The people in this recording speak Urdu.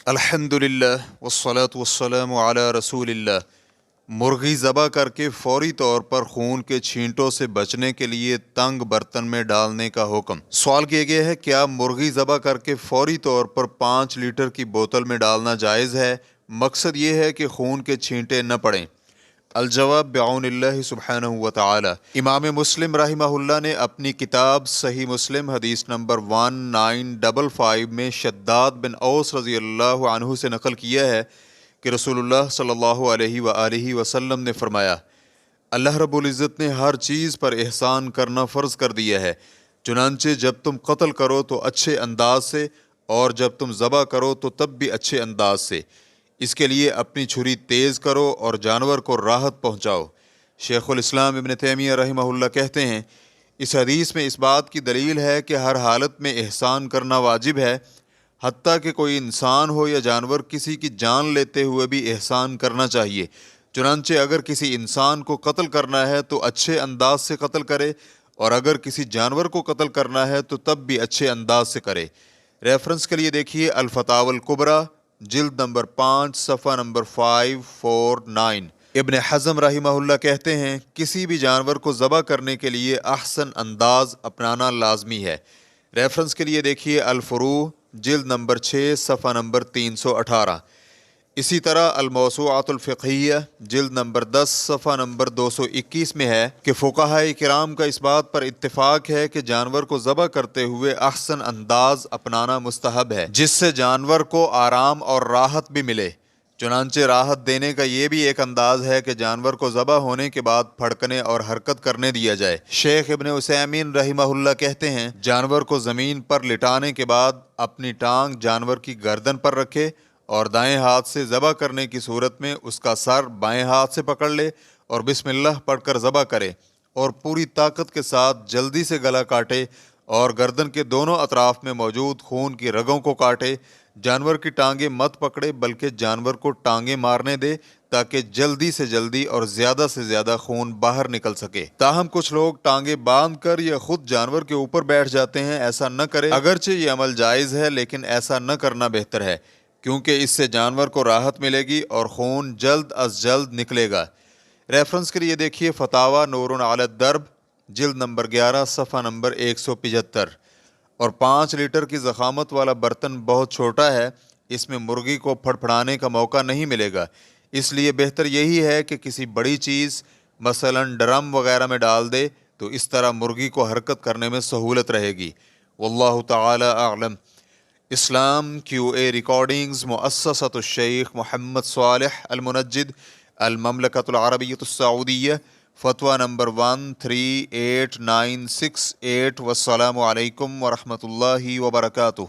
الحمدللہ والصلاة والسلام علی رسول اللہ۔ مرغی ذبح کر کے فوری طور پر خون کے چھینٹوں سے بچنے کے لیے تنگ برتن میں ڈالنے کا حکم۔ سوال کیا گیا ہے کیا مرغی ذبح کر کے فوری طور پر 5 لیٹر کی بوتل میں ڈالنا جائز ہے؟ مقصد یہ ہے کہ خون کے چھینٹے نہ پڑیں۔ الجواب بعون اللہ سبحانہ وتعالی۔ امام مسلم رحمہ اللہ نے اپنی کتاب صحیح مسلم حدیث نمبر 1955 میں شداد بن اوس رضی اللہ عنہ سے نقل کیا ہے کہ رسول اللہ صلی اللہ علیہ وآلہ وسلم نے فرمایا، اللہ رب العزت نے ہر چیز پر احسان کرنا فرض کر دیا ہے، چنانچہ جب تم قتل کرو تو اچھے انداز سے، اور جب تم ذبح کرو تو تب بھی اچھے انداز سے۔ اس کے لیے اپنی چھری تیز کرو اور جانور کو راحت پہنچاؤ۔ شیخ الاسلام ابن تیمیہ رحمہ اللہ کہتے ہیں، اس حدیث میں اس بات کی دلیل ہے کہ ہر حالت میں احسان کرنا واجب ہے، حتیٰ کہ کوئی انسان ہو یا جانور، کسی کی جان لیتے ہوئے بھی احسان کرنا چاہیے۔ چنانچہ اگر کسی انسان کو قتل کرنا ہے تو اچھے انداز سے قتل کرے، اور اگر کسی جانور کو قتل کرنا ہے تو تب بھی اچھے انداز سے کرے۔ ریفرنس کے لیے دیکھیے الفتاوی الکبریٰ جلد نمبر 5 صفحہ نمبر 549۔ ابن حزم رحمہ اللہ کہتے ہیں کسی بھی جانور کو ذبح کرنے کے لیے احسن انداز اپنانا لازمی ہے۔ ریفرنس کے لیے دیکھیے الفروع جلد نمبر 6 صفحہ نمبر 318۔ اسی طرح الموسوعۃ الفقہیہ جلد نمبر 10 صفحہ نمبر 221 میں ہے کہ فقہائے کرام کا اس بات پر اتفاق ہے کہ جانور کو ذبح کرتے ہوئے احسن انداز اپنانا مستحب ہے، جس سے جانور کو آرام اور راحت بھی ملے۔ چنانچہ راحت دینے کا یہ بھی ایک انداز ہے کہ جانور کو ذبح ہونے کے بعد پھڑکنے اور حرکت کرنے دیا جائے۔ شیخ ابن عثیمین رحمہ اللہ کہتے ہیں جانور کو زمین پر لٹانے کے بعد اپنی ٹانگ جانور کی گردن پر رکھے اور دائیں ہاتھ سے ذبح کرنے کی صورت میں اس کا سر بائیں ہاتھ سے پکڑ لے اور بسم اللہ پڑھ کر ذبح کرے، اور پوری طاقت کے ساتھ جلدی سے گلا کاٹے اور گردن کے دونوں اطراف میں موجود خون کی رگوں کو کاٹے۔ جانور کی ٹانگیں مت پکڑے بلکہ جانور کو ٹانگیں مارنے دے تاکہ جلدی سے جلدی اور زیادہ سے زیادہ خون باہر نکل سکے۔ تاہم کچھ لوگ ٹانگیں باندھ کر یا خود جانور کے اوپر بیٹھ جاتے ہیں، ایسا نہ کرے۔ اگرچہ یہ عمل جائز ہے لیکن ایسا نہ کرنا بہتر ہے، کیونکہ اس سے جانور کو راحت ملے گی اور خون جلد از جلد نکلے گا۔ ریفرنس کے لیے دیکھیے فتاوی نور علی الدرب جلد نمبر 11 صفحہ نمبر 175۔ اور 5 لیٹر کی ضخامت والا برتن بہت چھوٹا ہے، اس میں مرغی کو پھڑپھڑانے کا موقع نہیں ملے گا، اس لیے بہتر یہی ہے کہ کسی بڑی چیز مثلا ڈرم وغیرہ میں ڈال دے، تو اس طرح مرغی کو حرکت کرنے میں سہولت رہے گی۔ واللہ تعالی اعلم۔ اسلام QA ریکارڈنگز مؤسسۃ الشیخ محمد صالح المنجد المملکۃ العربیۃ السعودیہ، فتویٰ نمبر 138968۔ والسلام علیکم ورحمۃ اللہ وبرکاتہ۔